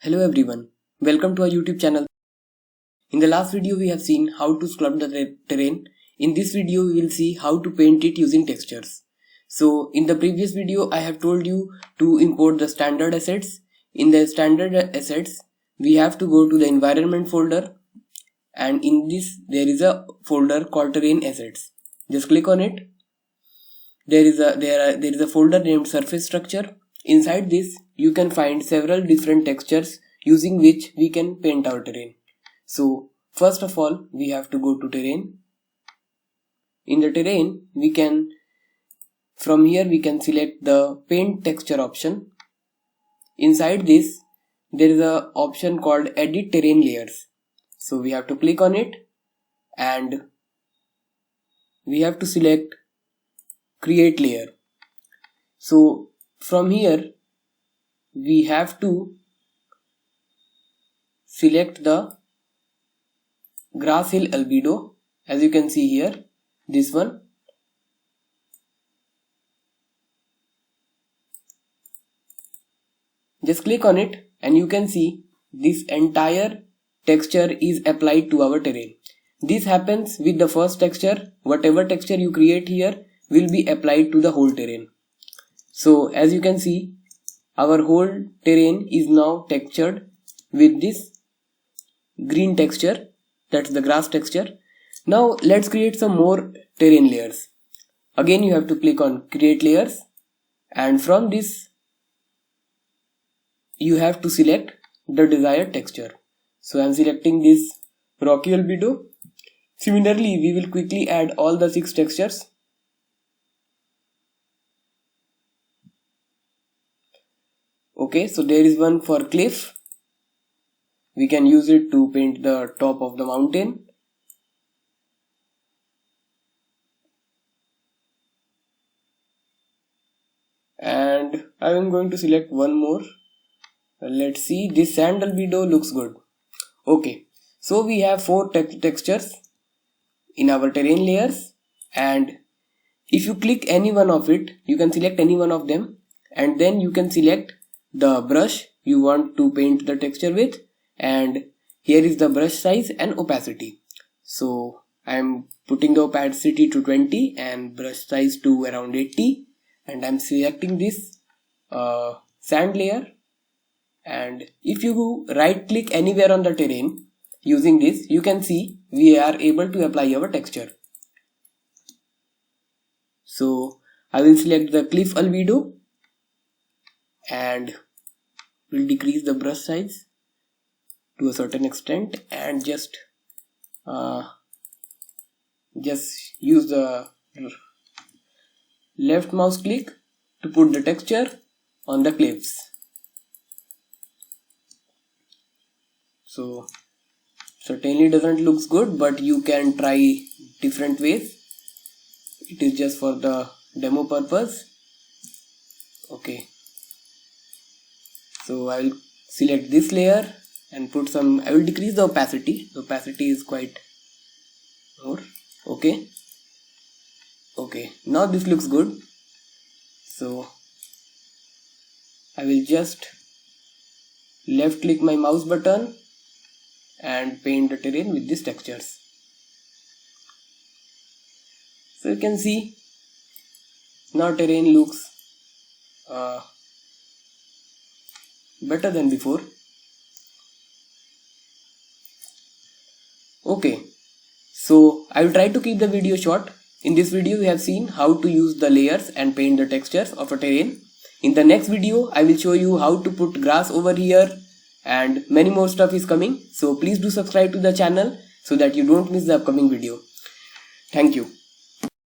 Hello everyone, welcome to our YouTube channel. In the last video we have seen how to sculpt the terrain. In this video we will see how to paint it using textures. So in the previous video I have told you to import the standard assets. In the standard assets we have to go to the environment folder, and in this there is a folder called terrain assets. Just click on it. There is a folder named surface structure. Inside this you can find several different textures using which we can paint our terrain. So first of all we have to go to terrain. In the terrain from here we can select the paint texture option. Inside this there is a option called edit terrain layers. So we have to click on it and we have to select create layer. So from here we have to select the grass hill albedo, as you can see here, this one. Just click on it and you can see this entire texture is applied to our terrain. This happens with the first texture. Whatever texture you create here will be applied to the whole terrain. So as you can see, our whole terrain is now textured with this green texture, that's the grass texture. Now let's create some more terrain layers. Again you have to click on create layers, and from this you have to select the desired texture. So I am selecting this rocky albedo. Similarly we will quickly add all the 6 textures. Okay, so there is one for cliff. We can use it to paint the top of the mountain. And I am going to select one more. Let's see, this sand albedo looks good. Okay, so we have 4 textures in our terrain layers, and if you click any one of it, you can select any one of them, and then you can select the brush you want to paint the texture with, and here is the brush size and opacity. So I am putting the opacity to 20 and brush size to around 80, and I am selecting this sand layer. And if you right click anywhere on the terrain using this, you can see we are able to apply our texture. So I will select the cliff albedo and will decrease the brush size to a certain extent, and just use the left mouse click to put the texture on the cliffs. So certainly doesn't looks good, but you can try different ways. It is just for the demo purpose. Okay, so I will select this layer and put some, I will decrease the opacity. The opacity is quite more. Okay, now this looks good. So I will just left click my mouse button and paint the terrain with these textures. So you can see now terrain looks better than before. Okay, so I will try to keep the video short. In this video we have seen how to use the layers and paint the textures of a terrain. In the next video I will show you how to put grass over here, and many more stuff is coming. So please do subscribe to the channel so that you don't miss the upcoming video. Thank you.